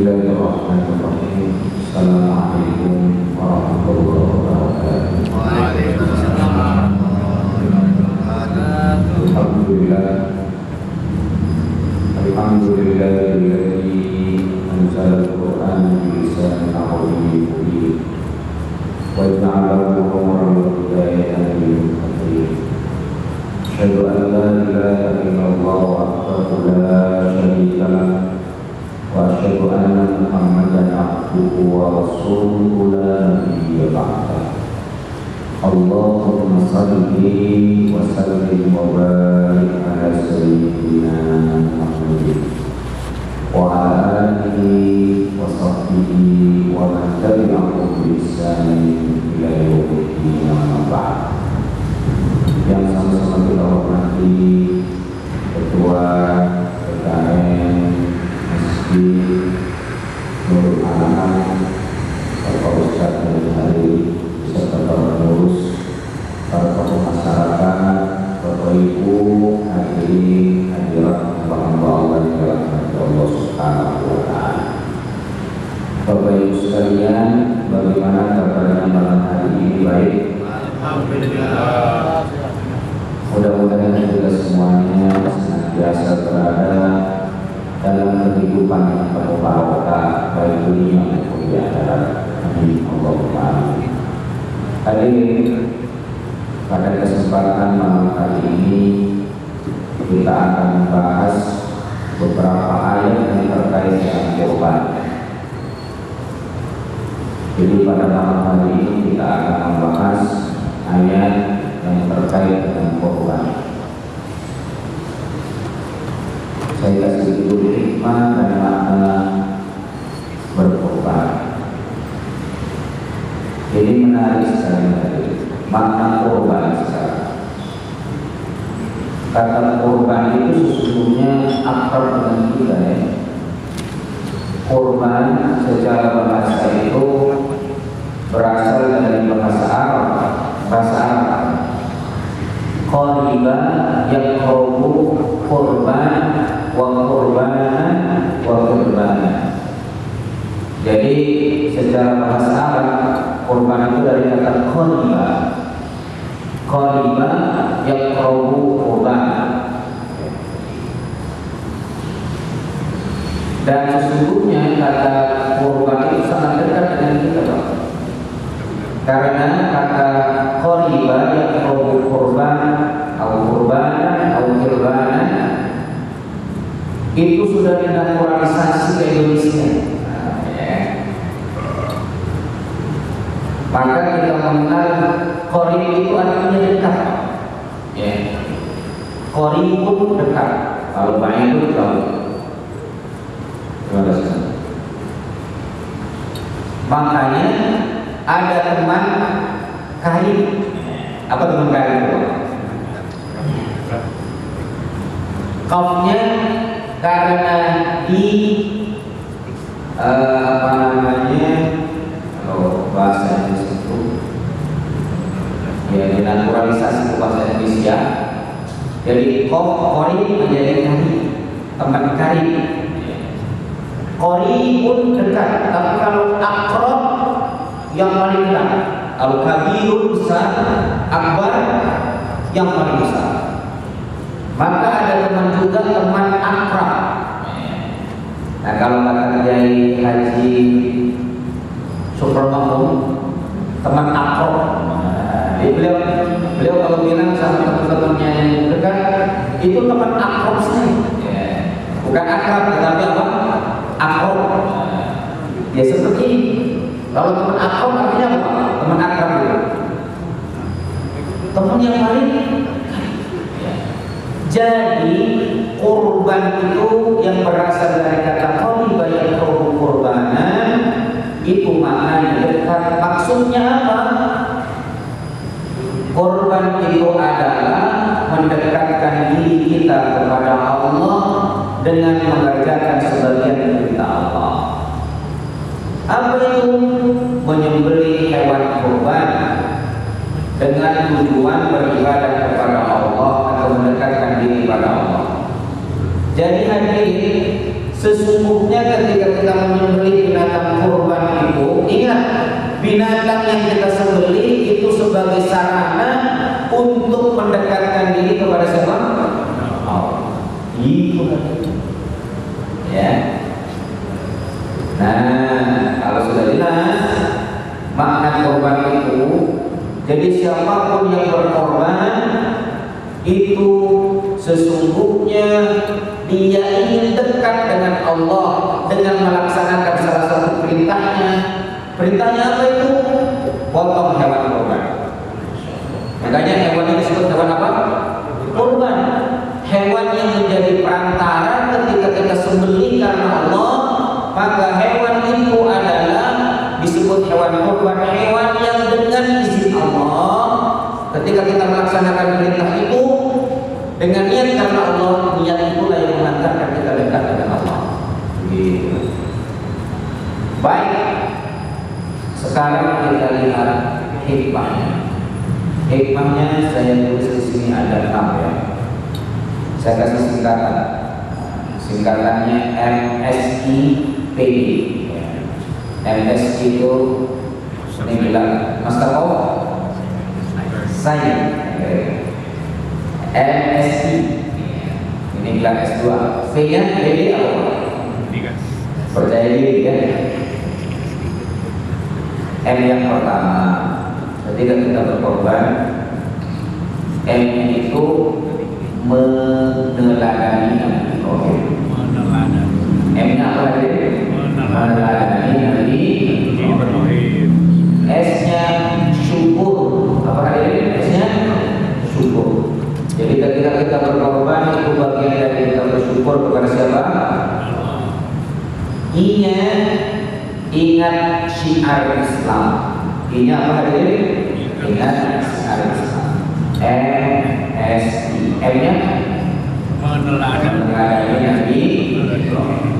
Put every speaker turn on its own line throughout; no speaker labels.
Bismillahirrahmanirrahim. Assalamualaikum warahmatullahi wabarakatuh.
Waalaikumsalam warahmatullahi wabarakatuh.
Alhamdulillahilladzi anzala al-Qur'an bi lisanin arabiyyin mubin wa ja'alahu nuran wa hidayatan lil muttaqin. Asyhadu an la ilaha illallah wahdahu la syarika lah wa asyhadu anna Muhammadan abduhu wa rasuluhu la nabiyya ba'dah. Allahumma salli wa sallim wa barik ala sayyidina Muhammadin wa ala alihi wa sahbihi wa man tabi'ahum bi ihsanin ila yaumiddin, amma ba'd. Yang sama-sama kita hormati Ketua PKN Masjid Nurul Alam, Bapak Ustadz dari hari beserta para pengurus, para tokoh masyarakat, Bapak Ibu, hadirin hadirat hamba Allah yang dirahmati Allah Subhanahu wa Ta'ala. Bapak Ibu sekalian, bagaimana kabarnya malam hari ini? Baik?
Alhamdulillah.
Mudah-mudahan kita semuanya senantiasa berada dalam kehidupan yang penuh barokah baik dunia maupun di akhirat. Amin Allahumma amin. Hadirin, pada kesempatan malam hari ini kita akan membahas beberapa ayat yang terkait dengan korban. Jadi pada malam hari ini kita akan membahas ayat yang terkait dengan korban. Saya kasih dulu hikmah dan makna berkorban. Ini menarik sekali makna korban sekarang. Kata korban itu sesungguhnya akrab dengan kita ya. Korban secara bahasa itu berasal dari bahasa Arab. Bahasa Arab qariba yaqrabu qurban wa qurbanan wa qurbanan. Jadi secara bahasa Arab qurban itu dari kata qariba. Qariba yaqrabu qurban. Dan sesungguhnya kata qurban itu sangat dekat dengan kita, Pak. Karena kata qariba yaqrabu qurban atau qurbanan atau qurbanan itu sudah dinaturalisasi ke Indonesia. Maka kita mengenal qarib itu artinya dekat. Ya. Qaribun dekat. Kalau ba'idun jauh. Makanya ada teman karib. Apa teman karib itu? Qafnya karena di apa namanya, kalau bahasa Indonesia itu ya dinaturalisasi ke bahasa Indonesia. Jadi qarib menjadi karib, teman karib. Qaribun dekat, tapi kalau akrab yang paling dekat. Kalau kabirun besar, akbar yang paling besar. Maka ada teman juga teman akrab. Nah kalau kata Kiai Haji Supramakmum, teman akrab. Beliau kalau bilang sama teman-temannya yang dekat itu teman akrab saya. Bukan akrab, tetapi apa? Akrab. Ya seperti ini. Kalau teman akrab artinya apa? Teman akrab itu teman yang paling. Jadi kurban itu yang berasal dari kata qariba yaqrabu qurbanan itu maknanya dekat. Maksudnya apa? Kurban itu adalah mendekatkan diri kita kepada Allah dengan mengerjakan sebagian perintah Allah. Apa itu? Menyembelih hewan kurban dengan tujuan beribadah kepada Allah atau mendekatkan diri kepada Allah. Jadi hadirin, Sesungguhnya ketika kita menyembelih binatang kurban itu, ingat, binatang yang kita sembelih itu sebagai sarana untuk mendekatkan diri kepada siapa? Allah. Itu ya. Nah, kalau sudah jelas makna korban itu, jadi siapapun yang berkorban itu sesungguhnya dia ingin dekat dengan Allah dengan melaksanakan salah satu perintahnya. Perintahnya apa itu? Potong hewan korban. Makanya hewan ini disebut hewan apa? Korban. Hewan yang menjadi perantara ketika kita sembelih karena Allah, maka hewan itu adalah disebut hewan korban, hewan yang dengan izin Allah. Ketika kita melaksanakan perintah itu dengan niat karena Allah, niat itulah yang mengantarkan kita dekat dengan Allah. Gitu. Baik, sekarang kita lihat hikmahnya. Hikmahnya saya tulis di sini ada 6 ya. Saya kasih singkatan. Singkatannya MSIPD. MSI itu ini bilang Master of Science. MSI ini bilang S2. V-nya PD apa? Percaya diri ya. M yang pertama, ketika kita berkorban, M itu meneladani Nabi Ibrahim. M-nya apa tadi? Meneladani Nabi Ibrahim. S-nya syukur. Apa tadi? S-nya syukur. Jadi ketika kita berkorban itu bagian dari kita bersyukur kepada siapa? I-nya ingat syiar Islam. I-nya apa tadi? Ingat syiar Islam. MSI. M-nya meneladani Nabi.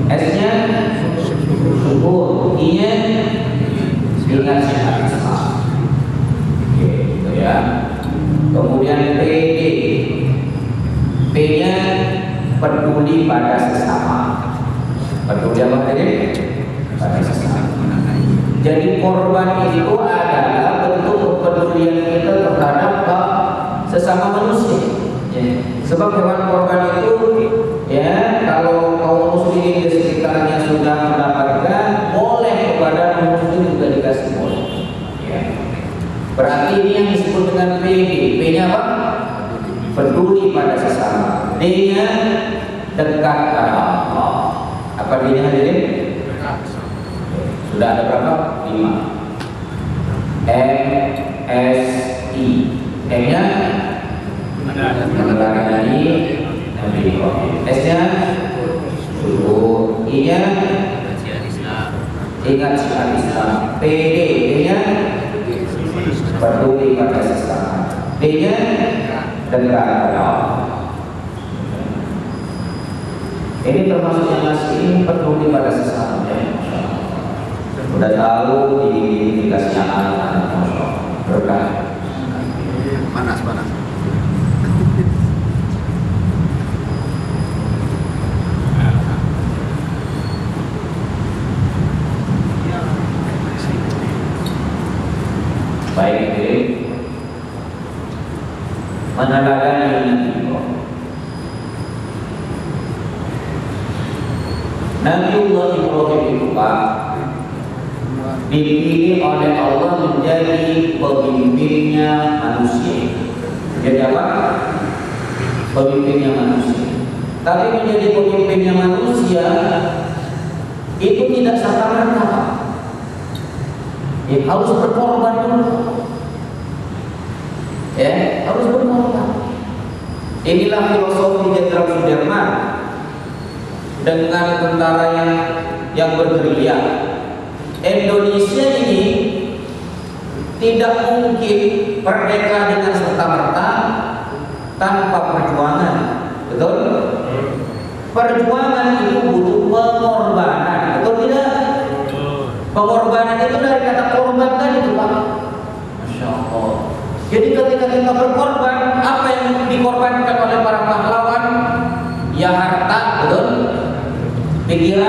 S-nya syukur. I-nya ingat syiar Islam. Gitu ya. Kemudian PD. P-nya peduli pada sesama. Peduli apa tadi? Pada sesama. Jadi korban itu adalah bentuk kepedulian kita terhadap sesama manusia. Ya. Sebab hewan korban itu, ya, kalau kaum muslimin di sekitarnya sudah mendapatkan, boleh kepada muslim juga dikasih boleh. Ya. Berarti ini yang disebut dengan PD. P-nya apa? Peduli pada sesama. D-nya dekat pada Allah. Apa D-nya hadirin? Sudah ada berapa? 5. MSI. M-nya meneladani Nabi Ibrahim. S-nya syukur. I-nya ingat syiar Islam. PD. D-nya peduli pada sesama. D-nya dekat pada Allah. Ini termasuk yang ngasih ini peduli pada sesama. Udah tahu dikasih anak-anak berkah.
Panas.
Baik, jadi meneladani Nabi Ibrahim. Nabiullah Ibrahim itu Pak dipilih oleh Allah menjadi pemimpinnya manusia. Jadi apa? Pemimpinnya manusia. Tapi menjadi pemimpinnya manusia itu tidak serta-merta. Ya, harus berkorban dulu. Ya, harus berkorban. Inilah filosofi Jenderal Sudirman dengan tentara yang bergerilya. Indonesia ini tidak mungkin merdeka dengan serta-merta tanpa perjuangan. Betul? Perjuangan itu butuh pengorbanan. Betul tidak? Pengorbanan itu dari kata korban tadi itu Pak. Masya Allah. Jadi ketika kita berkorban, apa yang dikorbankan oleh para pahlawan? Ya harta, betul? Pikiran,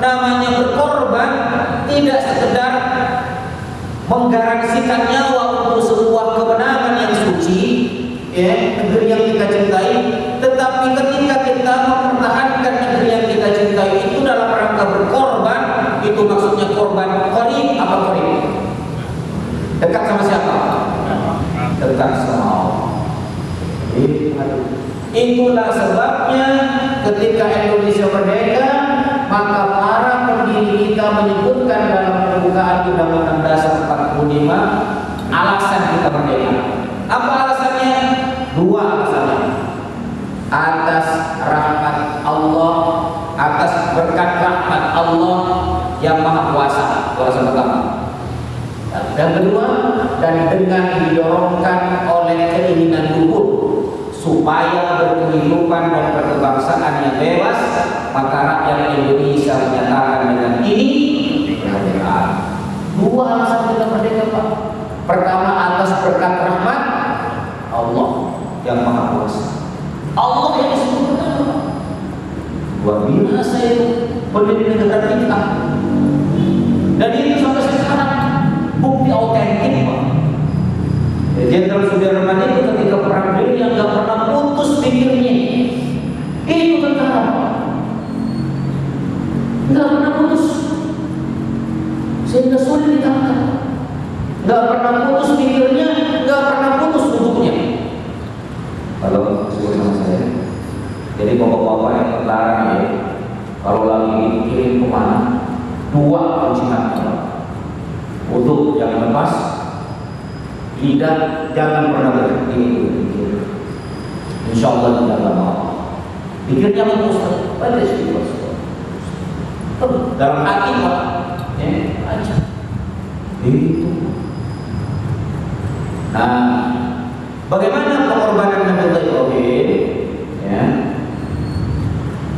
namanya berkorban tidak sekedar menggaransikan nyawa untuk sebuah kemenangan yang suci, ya, negeri yang kita cintai, tetapi ketika kita mempertahankan negeri yang kita cintai itu dalam rangka berkorban, itu maksudnya korban qarib. Apa qarib? Dekat sama siapa? Dekat sama Allah. Itulah sebabnya ketika Indonesia merdeka, maka para pendiri kita menyebutkan dalam pembukaan Undang-Undang Dasar 45 alasan kita merdeka. Apa alasannya? Dua alasannya. Atas rahmat Allah, atas berkat rahmat Allah yang Maha Kuasa. Alasan pertama. Dan kedua, dan dengan didorongkan oleh keinginan luhur supaya berkehidupan dan berkebangsaan yang bebas, maka rakyat Indonesia menyatakan dengan ini kemerdekaan. Dua alasan kita merdeka, Pak. Pertama, atas berkat rahmat Allah yang Maha Kuasa. Allah yang disebutkan, Pak. Luar biasa itu pendiri negara kita. Dan ini sampai sekarang bukti autentik, Pak. Jenderal Sudirman itu ketika perang dunia nggak pernah putus pikirnya. Itu tentara, nggak pernah putus, sehingga sulit ditangkap. Nggak pernah putus pikirnya, nggak pernah putus hubungnya. Kalau sebut sama saya, jadi bapak-bapak yang tentara ya, kalau lagi kirim kemana, dua kuncinya untuk jangan lepas. Lidah jangan pernah berhenti berpikir. Insya Allah tidak lama. Pikirnya mengusir pada sifat dalam hati, Pak. Aja. Itu. Nah, bagaimana pengorbanan Nabi Ibrahim? Ya.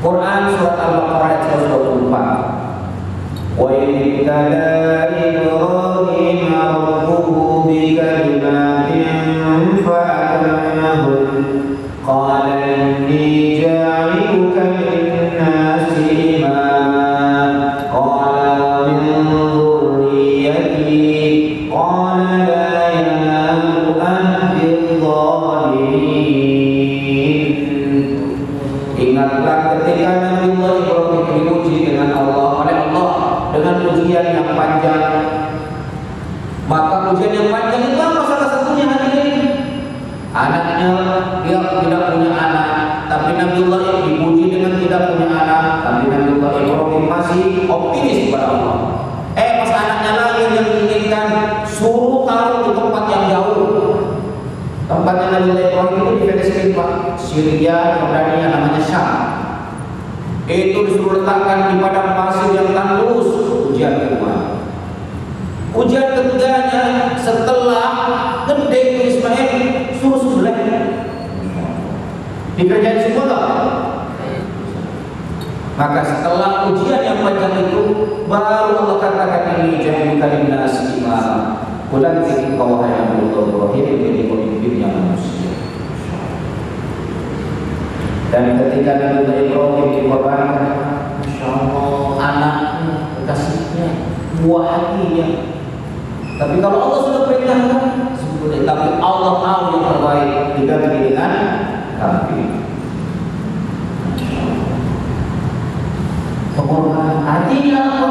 Quran surat Al-Baqarah ayat 124. Wa in ibtala Ibrahim rabbuhu bikalimatin fa'atammahun qala inni ja'iluka lin-nasi imama qala min dhurriyyati qala la yanalu ahdi dhalimin. Ingatlah ketika Nabi Ibrahim diuji dengan Allah oleh Allah dengan ujian yang panjang. Maka ujian yang panjang itu apa? Salah satunya hadirin, anaknya dia tidak punya anak, tapi Nabiullah Ibrahim dipuji dengan tidak punya anak, tapi Nabiullah Ibrahim masih optimis kepada Allah. Pas anaknya lahir yang diinginkan, suruh taruh di tempat yang jauh. Tempatnya Nabiullah Ibrahim itu di Palestina, Pak, Syria, Jordania, namanya Syam. Itu disuruh letakkan di padang pasir yang tandus. Ujian kedua. Ujian ketiganya, setelah gede Ismail, suruh sembelih. Dikerjain semua tak? Maka setelah ujian yang panjang itu, baru Allah katakan ini jahiluka lin-nasi imama. Kulan ketika wahai Nabi Ibrahim menjadi pemimpinnya manusia. Dan ketika Nabi Ibrahim dikorbankan, Masya Allah, anaknya, kekasihnya, buah hatinya. Tapi kalau Allah sudah perintahkan, sebetulnya, tapi Allah tahu yang terbaik diganti dengan kafir. Pengorbanan artinya apa?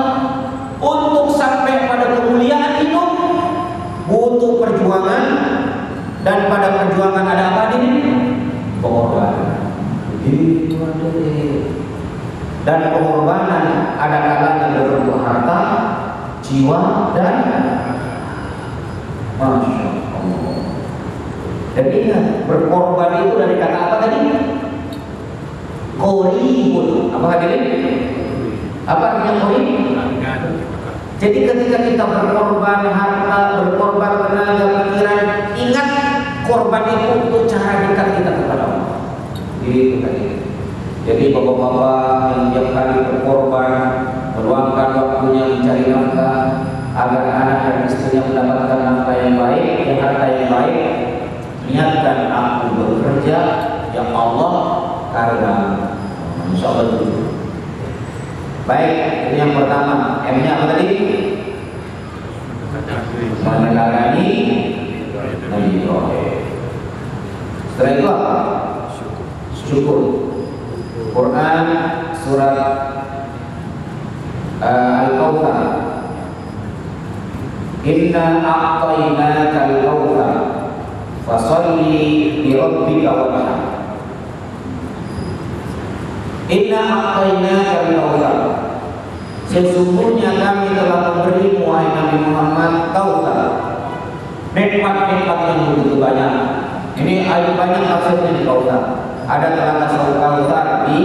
Untuk sampai pada kemuliaan hidup butuh perjuangan, dan pada perjuangan ada apa ini? Pengorbanan. Dan pengorbanan ada kalanya berupa harta, jiwa, dan Masya Allah. Dan ingat, berkorban itu dari kata apa tadi? Qoribun. Apa hadirin? Apa artinya qorib? Jadi ketika kita berkorban harta, berkorban tenaga, pikiran, ingat korban itu untuk cara dekat kita kepada Allah. Itu tadi. Jadi bapak-bapak yang tiap hari berkorban, meluangkan waktunya mencari nafkah agar anak dan istrinya mendapatkan nafkah yang baik, dan harta yang baik, niatkan aku bekerja yang Allah karena insya Allah itu. Baik, ini yang pertama. M-nya apa tadi? Meneladani Nabi Ibrahim. Setelah itu apa? Syukur. Quran surat Al-Kautsar. Inna a'tainaka al-kautsar fasalli li rabbika wanhar. Inna a'tainaka al-kautsar. Sesungguhnya kami telah memberimu wahai Nabi Muhammad kautsar. Nikmat-nikmat yang begitu banyak. Ini ada banyak tafsirnya di kautsar. Ada telaga kautsar di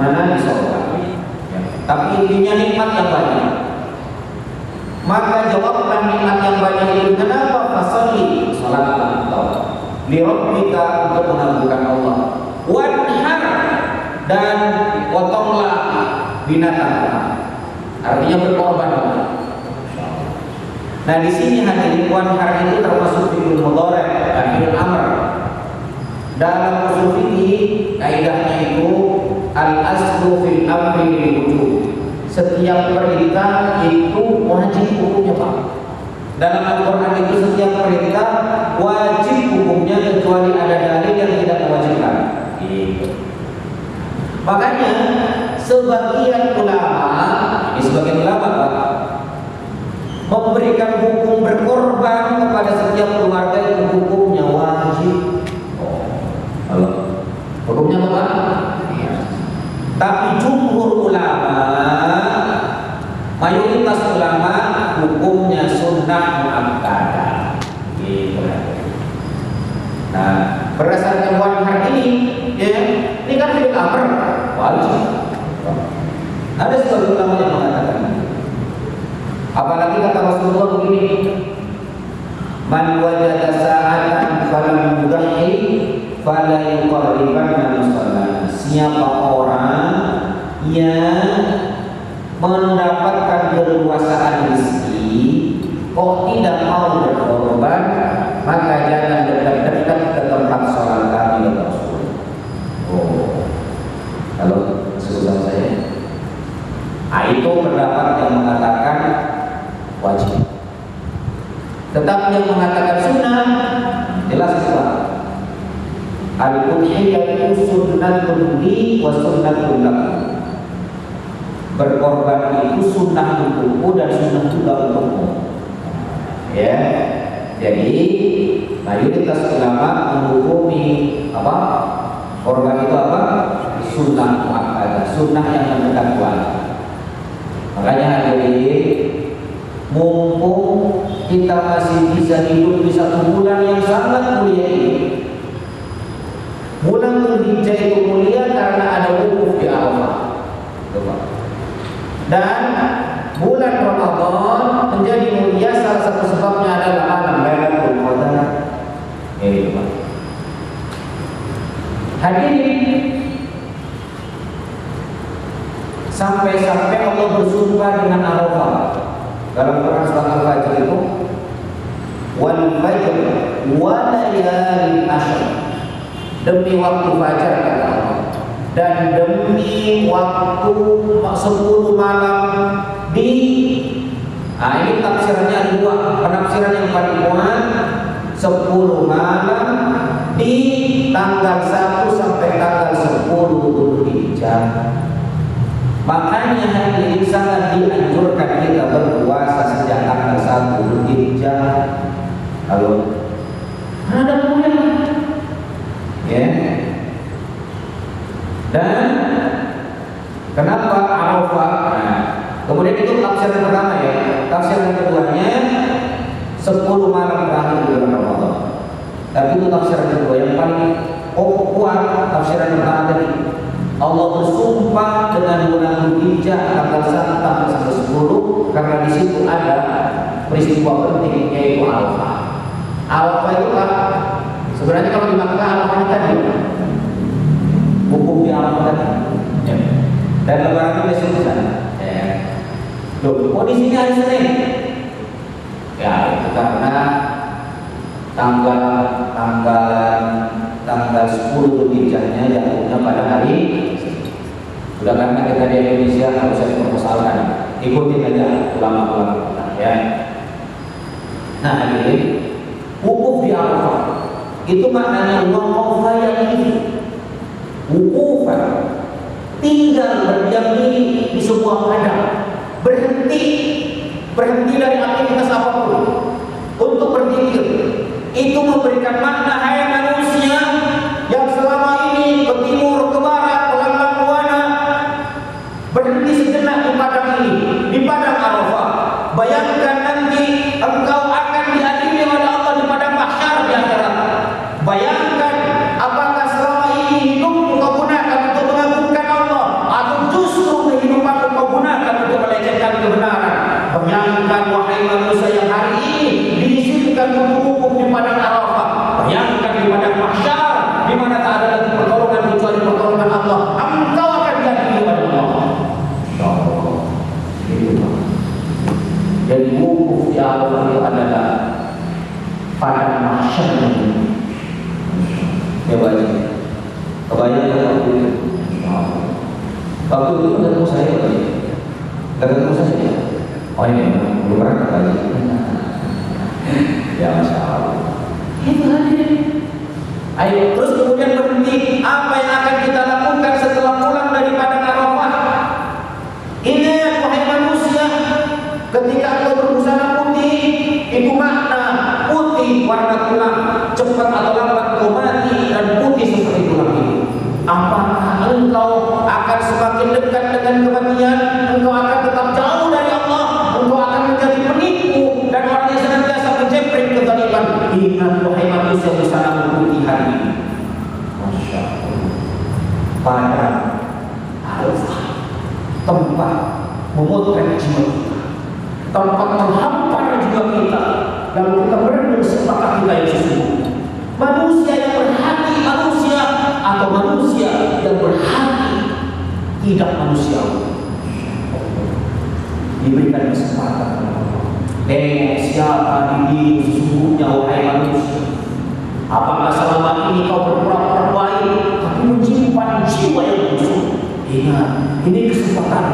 mana di surga. Tapi intinya nikmat yang banyak. Maka jawabkan nikmat yang banyak itu kenapa? Fasalli, salatlah engkau li rabbika, untuk mengagungkan Allah. Wanhar, dan potonglah binatang. Artinya berkorban. Nah di sini hadirin, wanhar itu termasuk fi'il mudhari' dan fi'il amr. Dalam usul fikih kaidahnya itu al-aslu fil amri lil wujub. Setiap perintah itu wajib hukumnya, Pak. Dalam Al-Qur'an itu setiap perintah wajib hukumnya kecuali ada dalil yang tidak mewajibkan. Gitu. Makanya sebagian ulama, ini sebagian ulama, Pak, memberikan hukum berkorban kepada setiap keluarga itu hukumnya wajib. Halo. Hukumnya apa? Iya. Tapi jumhur ulama, mayoritas ulama hukumnya sunnah muakkadah. Gitu. Nah, berdasarkan wanhar ini, ya, ini kan fi'il amr wajib. Ada sebagian ulama yang mengatakan, apalagi kata Rasulullah begini, man wajada sa'atan falam yudhi fala yuqarribanna musalla. Siapa orang yang mendapatkan keleluasaan rezeki kok tidak mau berkorban, maka jangan dekat-dekat ke tempat sholat kami, kata Rasul. Oh, kalau susah saya. Itu pendapat yang mengatakan wajib. Tetapi yang mengatakan sunnah jelas juga. Al-udhiyatu sunnatun li wa sunnatun lakum. Berkorban itu sunnah untukku dan sunnah juga untukmu. Ya. Jadi mayoritas ulama menghukumi apa? Korban itu apa? Sunnah muakkadah, sunnah yang mendekat wajib. Makanya hadirin, mumpung kita masih bisa hidup di satu bulan yang sangat mulia ini. Bulan Dzulhijjah itu mulia karena ada wukuf di Arafah. Dan bulan Ramadan menjadi mulia salah satu sebabnya adalah malam Lailatul Qadar. Hadirin, sampai-sampai Allah bersumpah dengan Arafah. Dalam Quran surat Al-Fajr itu, wal fajr wa layalin ashr, demi waktu fajar kata Allah, dan demi waktu 10 malam di ini tafsirannya ada dua, penafsiran yang paling kuat 10 malam di tanggal 1 sampai tanggal 10 Dzulhijjah. Makanya hadirin sangat dianjurkan kita berpuasa sejak tanggal 1 Dzulhijjah. Halo. Ada kemudian. Ya. Dan kenapa Arafah? Nah, kemudian itu tafsir pertama ya. Tafsir yang keduanya 10 malam terakhir di bulan Ramadan. Tapi itu tafsir yang kedua, yang paling kuat tafsiran pertama tadi. Allah bersumpah dengan bulan Dzulhijjah tanggal 1 sampai 10 karena di situ ada peristiwa penting yaitu Arafah. Arafah itu kan sebenarnya kalau di Makkah Arafah tadi hukum di Arafah tadi. Ya. Dan lebaran itu besok di sana. Ya. Loh, oh di sini hari Senin. Ya, itu karena tanggal 10 Dzulhijjahnya jatuhnya pada hari. Sudah karena kita di Indonesia harus saya dipersoalkan, ikutin aja ulama-ulama kita ya. Nah ini wukuf di Arafah itu maknanya waqafa yaqifu, wukufan, tinggal berdiam diri di sebuah padang, berhenti dari aktivitas apapun untuk berzikir. Itu memberikan makna, hai manusia yang selama ini ke timur, ke barat, pelang-pelang buana, berhenti sejenak di padang ini, di padang Arafah. Bayangkan nanti engkau akan diadili oleh Allah di padang mahsyar di akhirat. Bayangkan apakah selama ini hidupmu kau gunakan untuk mengagungkan Allah, atau justru kehidupanmu kau gunakan untuk melecehkan kebenaran. Bayangkan wahai manusia yang hari ini diizinkan untuk di padang Arafah. Bayangkan di padang mahsyar di mana tak ada lagi pertolongan kecuali pertolongan Allah. Engkau akan diadili oleh Allah. Insyaallah. Jadi wukuf di Arafah itu adalah padang mahsyar ini. Ya wajib. Kebanyakan waktu itu. Waktu itu ketemu saya lagi. Ketemu saya. Oh ini belum pernah lagi. Ya Masya Allah. Itu hadir. Ayo terus kemudian berhenti. Apa yang akan kita lakukan setelah pulang dari padang Arafah? Ingat wahai manusia, ketika kau berbusana putih, itu makna putih warna tulang, cepat atau lambat kau mati dan putih seperti tulang itu. Apakah engkau akan semakin dekat dengan kematian? Engkau akan tetap jauh dari Allah. Engkau akan menjadi penipu dan orang yang senantiasa menjepret kezaliman. Ingat wahai manusia busana putih hari ini. Masya Allah. Pada Arafah, tempat memotret jiwa kita, tempat menghampar jiwa kita, lalu kita merenung siapakah kita yang sesungguhnya. Manusia yang berhati manusia atau manusia yang berhati tidak manusiawi. Diberikan kesempatan. Tengok siapa dirimu sesungguhnya wahai manusia. Apakah selama ini kau berpura-pura baik tapi menyimpan jiwa yang busuk? Ingat, ini kesempatan.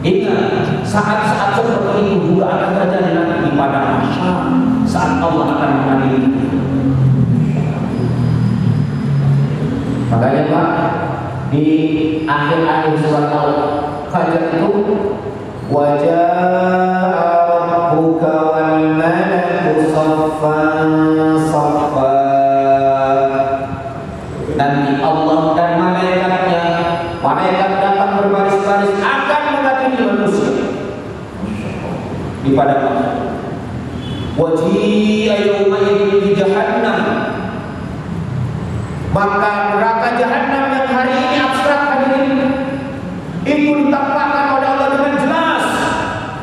Ingat, saat-saat seperti itu juga akan terjadi nanti di padang mahsyar saat Allah akan mengadili. Makanya Pak, di akhir-akhir surat Al-Fajr itu wajah rabbuka wal malaku saffan saffa. Nanti Allah dan malaikatnya, malaikat datang berbaris-baris akan mengadili manusia di padang mahsyar. Waji'a yawma idzin bi jahannam. Maka neraka jahanam yang hari ini abstrak hadirin itu ditampakkan oleh Allah dengan jelas.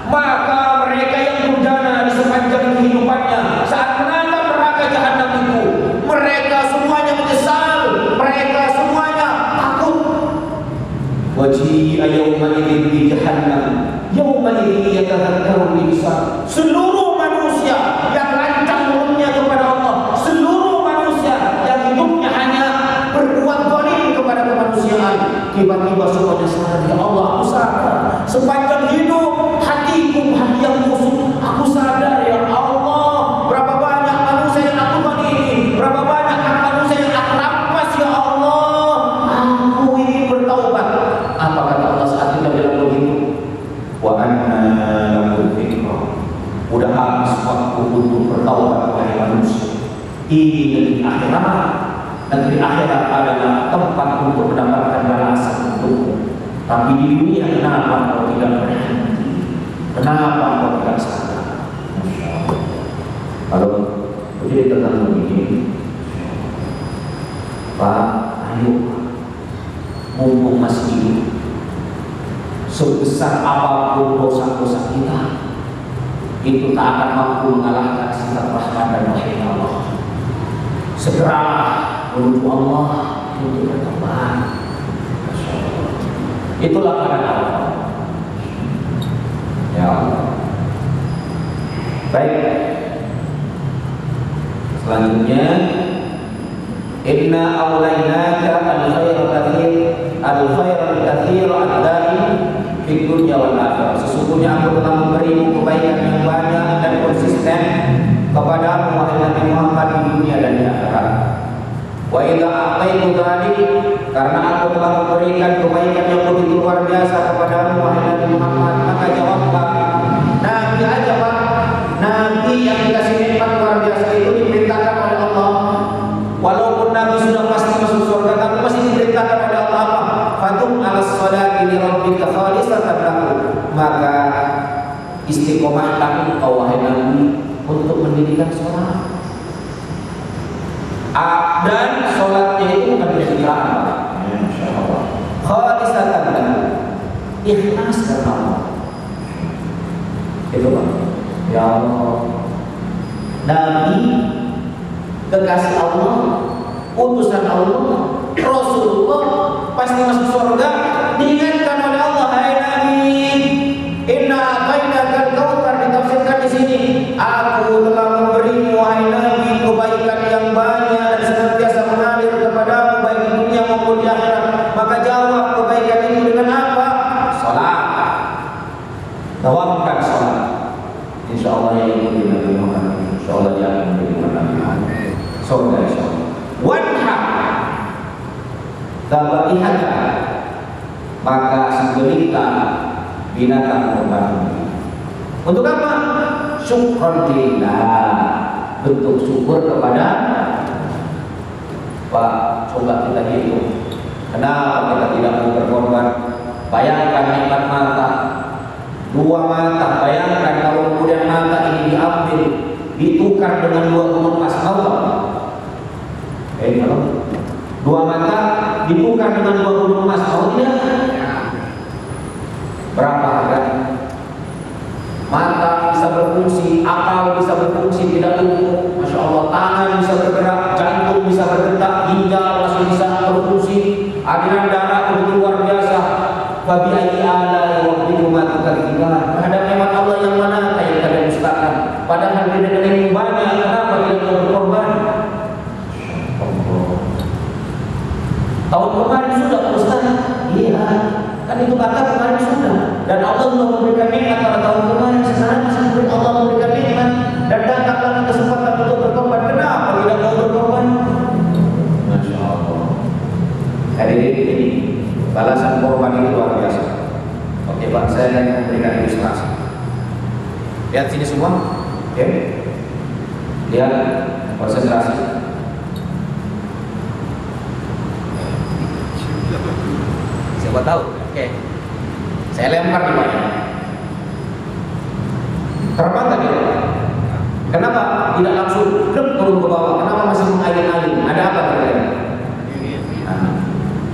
Maka mereka yang durjana di sepanjang kehidupannya saat menatap neraka jahanam itu, mereka semuanya menyesal, mereka semuanya takut. Waji'a yawma idzin bi jahannam yawma idzin yatadzakkaru al-insan. Seluruh manusia yang lancang mulutnya kepada Allah, seluruh manusia yang hidupnya hanya berbuat zalim kepada kemanusiaan, tiba-tiba semuanya sadar, ya Allah aku sadar sepanjang hidup hatiku hati yang busuk. Aku sadar ya Allah berapa banyak manusia yang aku zalimi, berapa banyak hak manusia yang aku rampas ya Allah. Aku ingin bertaubat. Apa kata Allah saat kita bilang begitu? Wa anna lahu dzikra. Udah habis waktu untuk bertaubat wahai manusia. Ini negeri akhirat. Negeri akhirat adalah tempat untuk mendapatkan balasan untukmu. Tapi di dunia kenapa kau tidak berhenti? Kenapa kau tidak sadar? Kalau jadi tentang begini, Pak, ayo mumpung masih hidup, sebesar apapun dosa-dosa kita, itu tak akan mampu mengalahkan sifat rahmat dan rahim Allah. Segeralah menuju Allah untuk bertobat. Itulah keadaan Allah. Ya Allah. Baik. Selanjutnya, inna awlainaka al-khairal katsir al-katsira ad-da'i fid dunya wal akhirah. Sesungguhnya aku telah memberimu kebaikan yang banyak dan konsisten kepadamu wahai Nabi Muhammad di dunia dan di akhirat. Wa idza a'taitu dzalik, karena aku telah memberikan kebaikan yang begitu luar biasa kepadamu wahai Nabi Muhammad, maka jawablah. Nabi aja Pak, Nabi yang dikasih nikmat luar biasa itu diperintahkan oleh Allah. Walaupun Nabi sudah pasti masuk surga, tapi masih diperintahkan oleh Allah apa? Fatum 'alas sholati li rabbika khalisatan lahu. Maka istiqomahlah engkau wahai Nabi untuk mendirikan sholat. Dan sholatnya itu bukan kesukaan, insyaallah. Khalisatan lahu, ikhlas karena Allah. Itu Pak. Ya Allah, Nabi kekasih Allah, utusan Allah, Rasulullah pasti masuk surga, diingatkan oleh Allah, hai Nabi, inna atainakal kautsar, ditafsirkan di sini, aku telah memberimu wahai Nabi kebaikan yang banyak dan senantiasa mengalir kepadamu baik di dunia maupun di akhirat. Maka jawab kebaikan itu dengan apa? Salat. Dawamkan salat. Insyaallah ya Nabi Muhammad, insyaallah dia akan menjadi Nabi. Surga insyaallah. Wanha tabaihaka, maka sembelihlah binatang kurban. Untuk apa? Syukran lillah, bentuk syukur kepada Pak. Coba kita hitung, kenapa kita tidak mau berkorban? Bayangkan nikmat mata, 2 mata. Bayangkan kalau kemudian mata ini diambil, ditukar dengan 2 gunung emas, mau kalau 2 mata ditukar dengan 2 gunung emas, mau tidak? Berapa harganya? Mata bisa berfungsi, akal bisa berfungsi, tidak lumpuh, masya Allah. Tangan bisa bergerak, jantung bisa berdetak, ginjal masih bisa berfungsi, aliran darah begitu luar biasa. Fabi ayyi ala rabbikuma tukadziban. Terhadap nikmat Allah yang mana yang kalian dustakan? Padahal tidak ada yang banyak, kenapa tidak mau berkorban? Tahun kemarin sudah Pak Ustaz. Iya, kan itu kata kemarin sudah. Dan Allah sudah memberikan nikmat pada tahun kemarin. Sekarang masih memberi Allah memberikan nikmat dan datang lagi kesempatan untuk berkorban. Kenapa tidak mau berkorban? Masya Allah. Hadirin ini balasan korban ini luar biasa. Oke Pak, saya akan memberikan ilustrasi. Lihat sini semua. Oke. Lihat, konsentrasi. Siapa tahu? Oke. Saya lempar di mana? Terbang tadi. Kenapa tidak langsung turun ke bawah? Kenapa masih mengalir-alir? Ada apa kira-kira?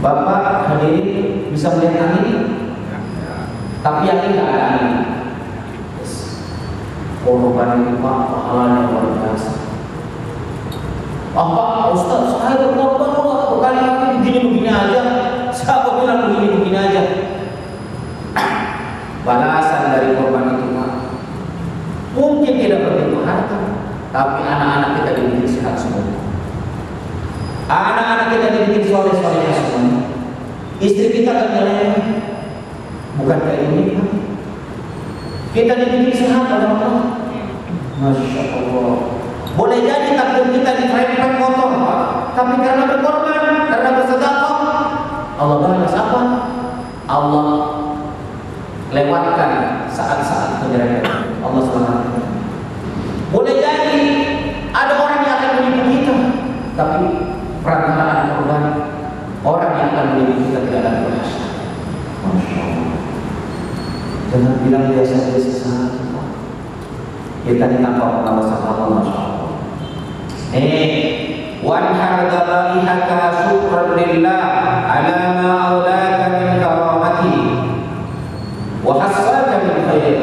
Bapak hadirin bisa melihat angin, tapi yakin tidak ada angin. Korban ini Pak, pahalanya luar biasa. Pak Ustaz, saya berkorban Allah berkali-kali begini-begini aja. Siapa bilang begini-begini aja? Balasan dari korban itu Pak, mungkin tidak begitu harta, tapi anak-anak kita dididik sehat semua. Anak-anak kita dibikin soleh-soleh semuanya. Istri kita kan jalan, bukan kayak ini Pak. Kita dibikin sehat oleh Allah. Masya Allah. Boleh jadi takdir kita diserempet motor Pak, tapi karena berkorban, karena bersedekah, Allah balas apa? Allah lewatkan saat-saat penyerempet. Allah selamatkan. Boleh jadi ada orang yang akan menipu kita, tapi perantaraan korban, orang yang akan menipu kita tidak akan berhasil. Masya Allah. Jangan bilang biasa-biasa saja. Kita ditangkap pengawasan Allah. Masya Allah. Wanhar dhabaihaka syukran lillah ala ma aulaka min karamati wa hassaka min khair.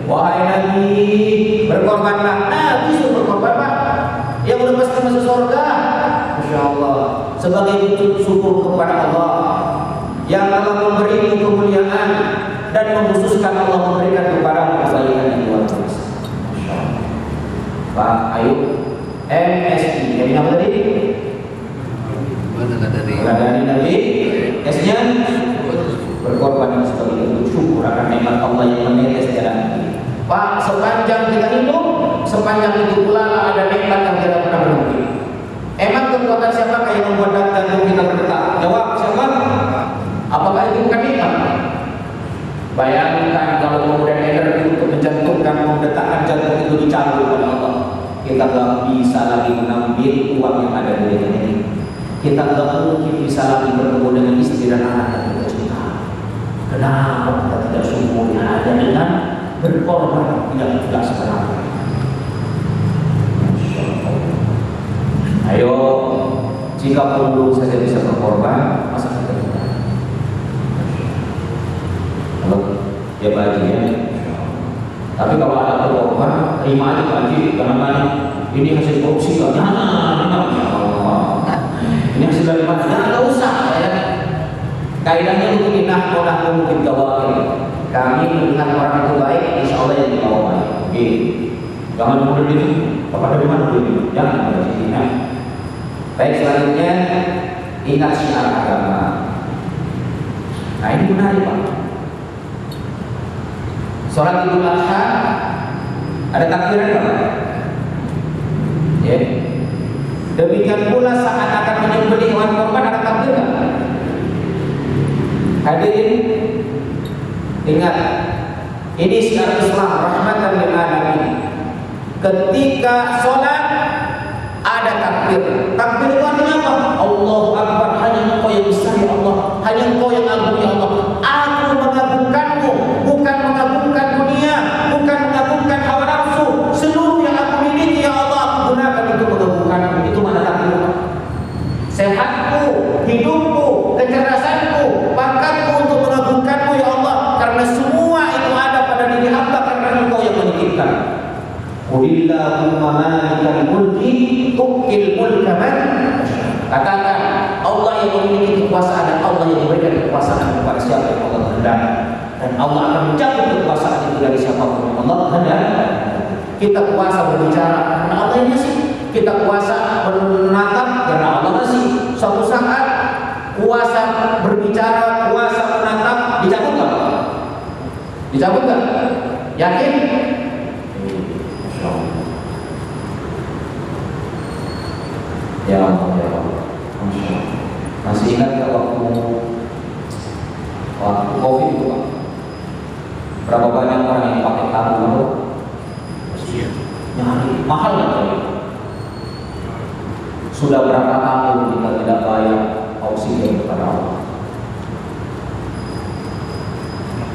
Wahai Nabi, berkorbanlah. Nabi suruh berkorban Pak, yang udah pasti masuk surga. Masya Allah. Sebagai bentuk syukur kepada Allah yang telah memberi kemuliaan dan mengkhususkan Allah memberikan kepada kebaikan yang luar biasa. Masya Allah. Pak, ayo MSI. Ini apa tadi?
Mana dari
Nabi. S-nya berkorban. karena nikmat Allah yang menetes jalan ini. Pak, sepanjang kita hidup, sepanjang itu pula ada nikmat yang tidak pernah berhenti. Emang kekuatan siapa yang membuat jantung kita berdetak? Jawab, siapa? Apakah itu bukan nikmat? Bayangkan kalau kemudian energi untuk menjantungkan, mendetakkan jantung itu dicabut oleh Allah, kita gak bisa lagi mengambil uang yang ada di dunia ini. Kita gak mungkin bisa lagi bertemu dengan istri dan anak yang kita cinta. Kenapa kita tidak sungguhnya ada dengan berkorban tidak sebenarnya? Ayo, jika pemulung saja bisa berkorban, masa kita tidak? Kalau dia bahagia, tapi kalau ada berkorban, terima aja Pak Haji, karena ini hasil korupsi, jangan, ini hasil dari mana? Jangan, nggak usah ya. Kaidahnya itu inah mungkin gawakil. Kami melihat orang itu baik, insya Allah yang dibawa baik. Oke, jangan kemudian itu, kepada di mana dulu? Jangan pada sini. Baik, selanjutnya ingat syiar agama. Nah ini menarik Pak. Sholat Idul Adha ada takbiran Pak? Ya. Demikian pula saat akan menyembelih hewan kurban ada takbiran. Hadirin, ingat, ini syiar Islam, rahmatan lil alamin. Ketika sholat ada takbir. Takbir itu artinya apa? Allahu Akbar, hanya Engkau yang besar ya Allah, hanya Engkau yang agung ya Allah. Aku mengagungkanmu, bukan mengagungkan dunia, bukan mengagungkan hawa nafsu. Seluruh yang aku miliki ya Allah, aku gunakan untuk mengagungkanmu. Itu mana takbir? Sehatku, hidupku, kecerdasanku, bakatku untuk mengagungkanmu ya Allah, karena semua itu ada pada diri hamba karena Engkau yang menitipkan. Qulillahumma malikal mulki tu'til mulka man. Katakan, Allah yang memiliki kekuasaan dan Allah yang memberikan kekuasaan kepada siapa yang Allah kehendaki, dan Allah akan mencabut kekuasaan itu dari siapapun yang Allah kehendaki. Kita kuasa berbicara karena Allah yang ngasih, kita kuasa menatap karena Allah ngasih. Suatu saat kuasa berbicara, kuasa menatap dicabut nggak? Dicabut nggak? Yakin? Ya Allah, ya Allah. Masih ingat nggak waktu COVID itu Pak? Berapa banyak orang yang pakai tabung? Nyari mahal nggak? Sudah berapa tahun kita tidak bayar oksigen kepada Allah?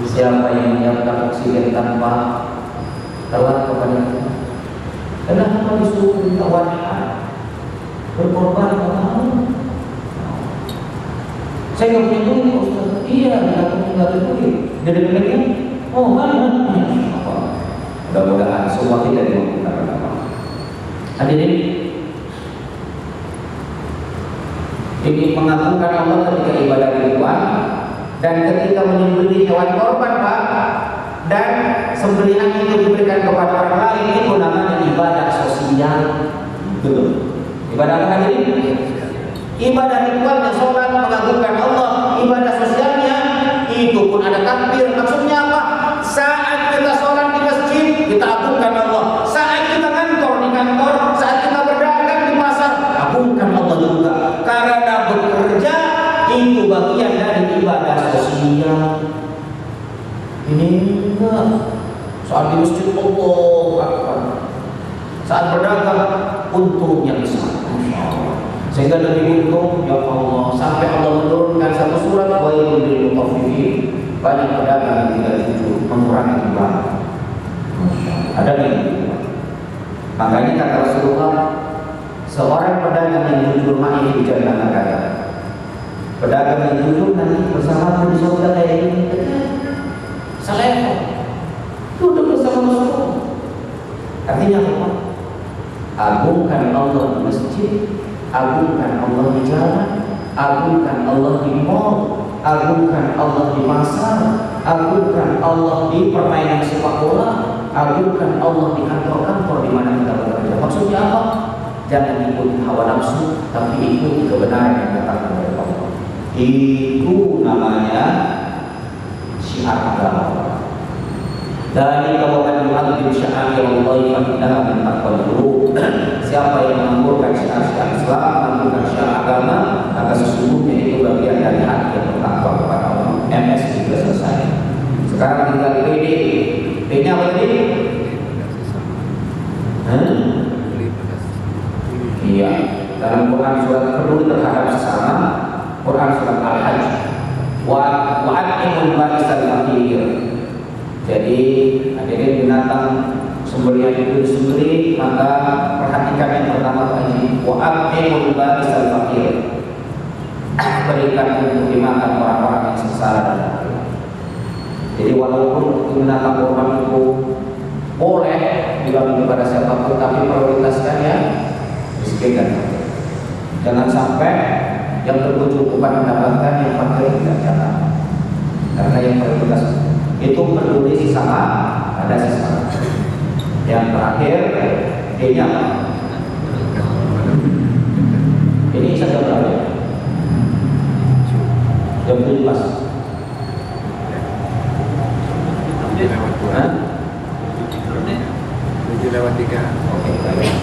Siapa yang menyiapkan oksigen tanpa telat kepada kita? Kenapa disuruh minta wajah? Berkorban kepada saya nggak punya duit Ustaz. Iya, nggak ada duit. Gede-gedenya, oh mana? Mudah-mudahan semua tidak dimungkinkan apa. Hadirin, ini mengagungkan Allah ketika ibadah ritual dan ketika menyembelih hewan korban Pak, dan sembelihan itu diberikan kepada orang lain, itu namanya ibadah sosial. Betul. Ibadah apa hadirin? Ibadah ritualnya sholat mengagungkan Allah, ibadah sosialnya itu pun ada takbir. Maksudnya apa? Saat kita sholat di masjid kita agungkan Allah, saat kita kantor di kantor, saat kita berdagang di pasar agungkan Allah juga, karena bekerja itu bagian dari ibadah sosial. Ini enggak saat di masjid Allah Akbar, saat berdagang untungnya besar, sehingga lebih untung ya Allah, sampai Allah menurunkan satu surat wailul lil mutaffifin, banyak pedagang yang tidak jujur mengurangi timbangan. Ada nih, makanya kata Rasulullah, seorang pedagang yang jujur ma'ini di jannah kata, pedagang yang jujur nanti bersama di surga kayak ini, selevel, duduk bersama Rasulullah. Artinya apa? Agungkan Allah di masjid, agungkan Allah di jalan, agungkan Allah di mall, agungkan Allah di pasar, agungkan Allah di permainan sepak bola, agungkan Allah di kantor-kantor di mana kita bekerja. Maksudnya apa? Jangan ikuti hawa nafsu, tapi ikuti kebenaran yang datang dari Allah. Itu namanya syiar agama. Dari kawaman yu'adzim sya'airallahi fa innaha min taqwal qulub. Siapa yang menganggurkan syiar-syiar Islam, menganggurkan syiar agama, maka sesungguhnya itu bagian dari hati yang bertakwa kepada Allah. MS juga selesai. Sekarang tinggal PD. P-nya apa tadi? Iya. Dalam Quran surat peduli terhadap sesama, Quran surat Al-Hajj. Wa'at'imul ba'isal faqir. Jadi hadirin binatang sembelihan itu disembelih, maka perhatikan yang pertama tadi, wa'at'imul ba'isal faqir. Berikan untuk dimakan orang-orang yang sengsara dan fakir. Jadi walaupun binatang korban itu boleh dibagi kepada siapapun, tapi prioritaskan ya miskin dan fakir. Jangan sampai yang berkecukupan mendapatkan, yang fakir tidak dapat. Karena yang prioritas itu peduli sesama pada sesama. Yang terakhir, D-nya apa? Ini saja berapa? Jam 7 pas.
Lewat 7 lewat 3.
Oke, baik.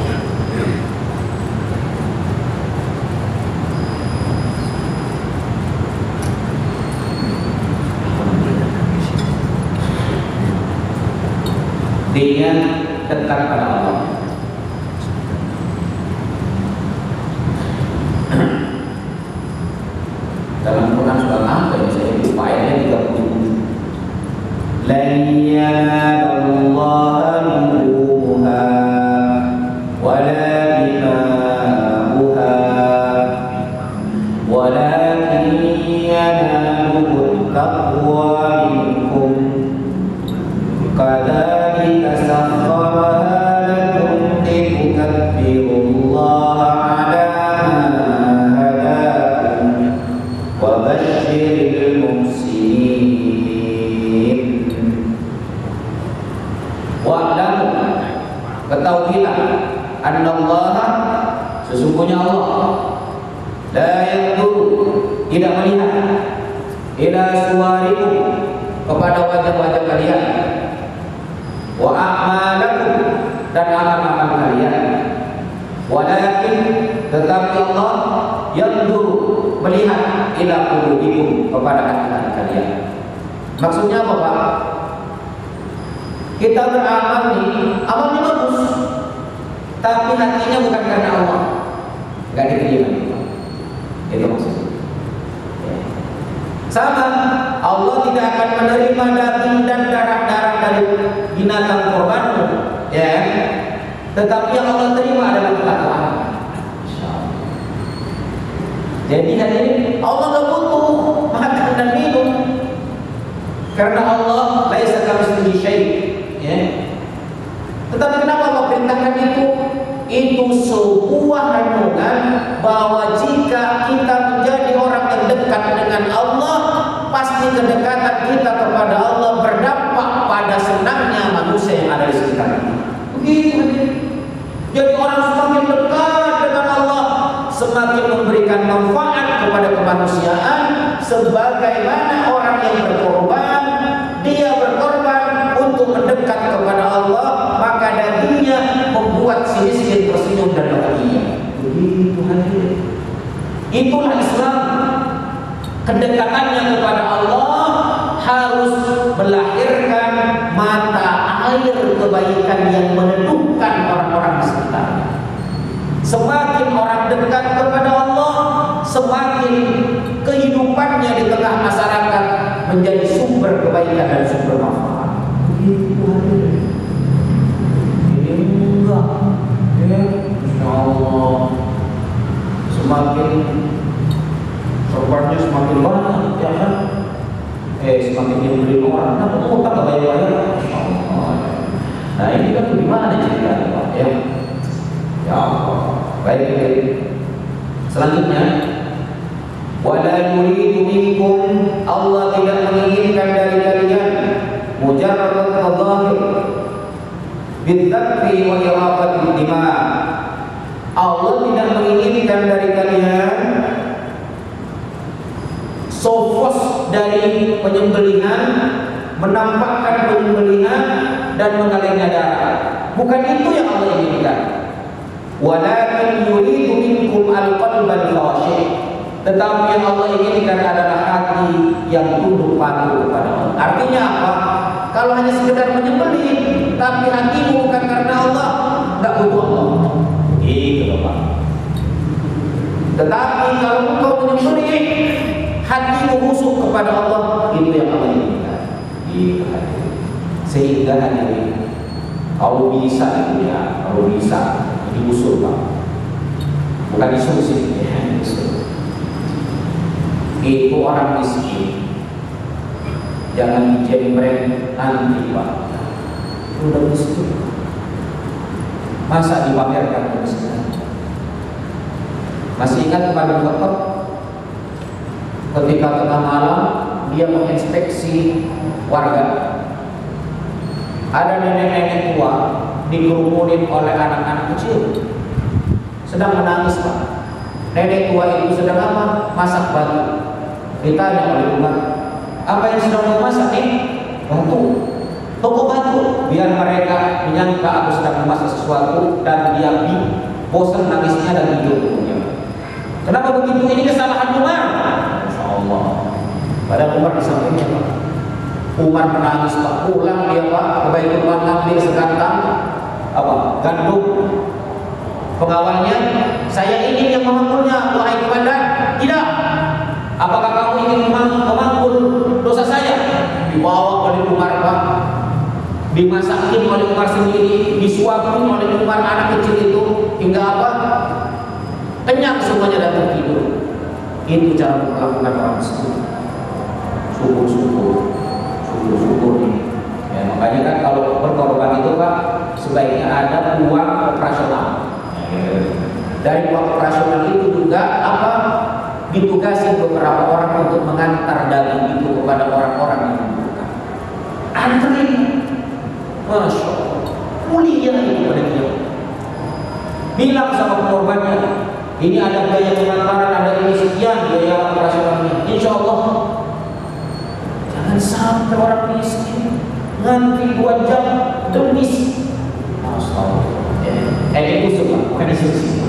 D-nya dekat pada Allah. Dalam Quran surat apa yang saya lupa ayatnya 37. Lan yanalallaha luhumuha wala dima'uha walakin yanaluhu taqwa minkum kadzalika sakhkharaha lakum litukabbirullaha ala ma hadakum wa basyiril muhsinin. Wa'lamu, ketahuilah, annallaha, sesungguhnya Allah, la yanzuru, tidak melihat, ila suwarikum, kepada wajah-wajah kalian, wa a'malakum, dan amal-amal kalian, walakin, tetapi Allah yanzuru, melihat, ila qulubikum, kepada hati-hati kalian. Maksudnya apa, Pak? Kita beramal nih, amalnya bagus, tapi hatinya bukan karena Allah, nggak diterima. Itu maksudnya. Sama, Allah tidak akan menerima daging dan darah-darah dari binatang korbanmu, ya. Tetapi yang Allah terima adalah ketakwaan. Jadi hadirin, Allah nggak butuh makan dan minum, karena Allah laisa kamitslihi syai'. Ya. Tetapi kenapa Allah perintahkan itu? Itu sebuah renungan bahwa jika kita menjadi orang yang dekat dengan Allah, pasti kedekatan kita kepada Allah berdampak pada senangnya manusia yang ada di sekitar kita. Begitu. Jadi orang semakin dekat dengan Allah, semakin memberikan manfaat kepada kemanusiaan, sebagaimana orang yang berkorban, dia berkorban untuk mendekat kepada Allah, maka dagingnya membuat si miskin tersenyum dan bahagia. Begitu hadirin. Itulah Islam. Kedekatannya kepada Allah harus melahirkan mata air kebaikan yang meneduhkan orang-orang di sekitarnya. Semakin orang dekat kepada Allah, semakin kehidupannya di tengah masyarakat menjadi sumber kebaikan dan sumber manfaat. Begitu hadirin. Ini enggak, ya, Insya Allah semakin korbannya semakin banyak, ya kan? Semakin diberi orang, nah utang nggak bayar-bayar. Nah ini kan gimana ceritanya, Pak? Ya, ya Allah. Baik. Selanjutnya, wala yuridu minkum, Allah tidak menginginkan dari kalian mujarrad al-zahir bidzakri wa iraqatil dima. Allah tidak menginginkan dari kalian sofos dari penyembelihan menampakkan penyembelihan dan mengalirnya darah. Bukan itu yang Allah inginkan. Walakin yuridu minkum al-qalbal khasyi'. Tetapi yang Allah inginkan adalah hati yang tunduk patuh kepada Allah. Artinya apa? Kalau hanya sekedar menyembelih tapi hatimu bukan karena Allah, enggak butuh Allah. Gitu Pak. Tetapi kalau engkau menyembelih hatimu khusyuk kepada Allah, itu yang Allah inginkan. Gitu. Sehingga hadirin, kalau bisa itu ya, kalau bisa diusul Pak. Bukan disuruh ya, diusul. Itu orang miskin, jangan dijembreng nanti Pak. Udah miskin, masa dipamerkan kemiskinan? Masih ingat Pak Dokter ketika tengah malam dia menginspeksi warga, ada nenek-nenek tua dikerumunin oleh anak-anak kecil sedang menangis Pak. Nenek tua itu sedang apa? Masak batu. Ditanya oleh Umar, apa yang sedang memasak nih? Batu. Toko batu. Biar mereka menyangka aku sedang memasak sesuatu dan dia bosan nangisnya dan tidur. Kenapa begitu? Ini kesalahan Umar. Masya Allah. Padahal Umar di sampingnya Pak. Umar menangis Pak. Pulang dia Pak ke Baitul Mal ngambil sekantang apa? Gandum. Pengawalnya, saya ingin yang memanggulnya, wahai komandan. Tidak. Apakah kamu ingin memanggul dosa saya? Dibawa oleh Umar Pak, dimasakin oleh Umar sendiri, disuapin oleh Umar anak kecil itu, hingga apa? Kenyang semuanya dan tertidur. Itu cara melakukan orang miskin. Syukur nih. Ya, makanya kan kalau berkorban itu Pak, sebaiknya ada uang operasional. Dari uang operasional itu juga apa? Ditugasi beberapa orang untuk mengantar daging itu kepada orang-orang yang membutuhkan. Antri, Masya Allah, mulia itu pada dia. Bilang sama korbannya, ini ada biaya pengantaran, ada ini sekian biaya operasionalnya. Insya Allah, jangan sampai orang miskin ngantri 2 jam demis. Ini usul Pak, bukan diskusi.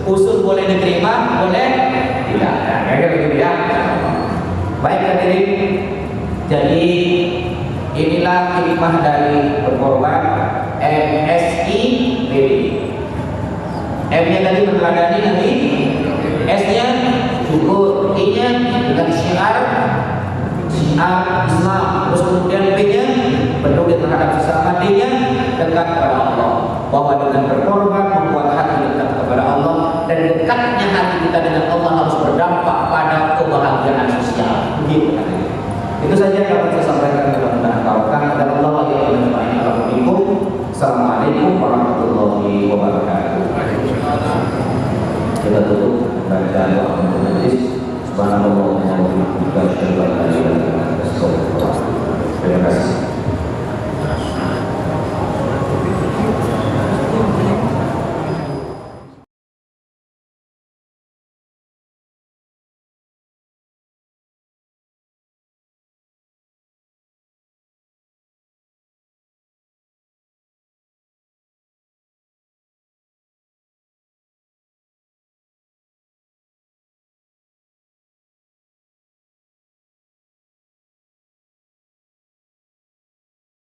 Usul boleh diterima, boleh tidak. Kayak begitu ya. Baik hadirin. Jadi inilah hikmah dari berkorban MSIBB. M-nya tadi berladani nanti, S-nya syukur, I-nya dengan syiar Islam, terus kemudian B-nya peduli terhadap sesama, D-nya dekat kepada Allah. Bahwa dengan berkorban membuat hati dekat kepada Allah, dan dekatnya hati kita dengan Allah harus berdampak pada kebahagiaan sosial. Begitu kan? Itu saja yang dapat saya sampaikan, mudah-mudahan barokah dan Allah yang menjamin. Assalamualaikum warahmatullahi wabarakatuh. Kita tutup.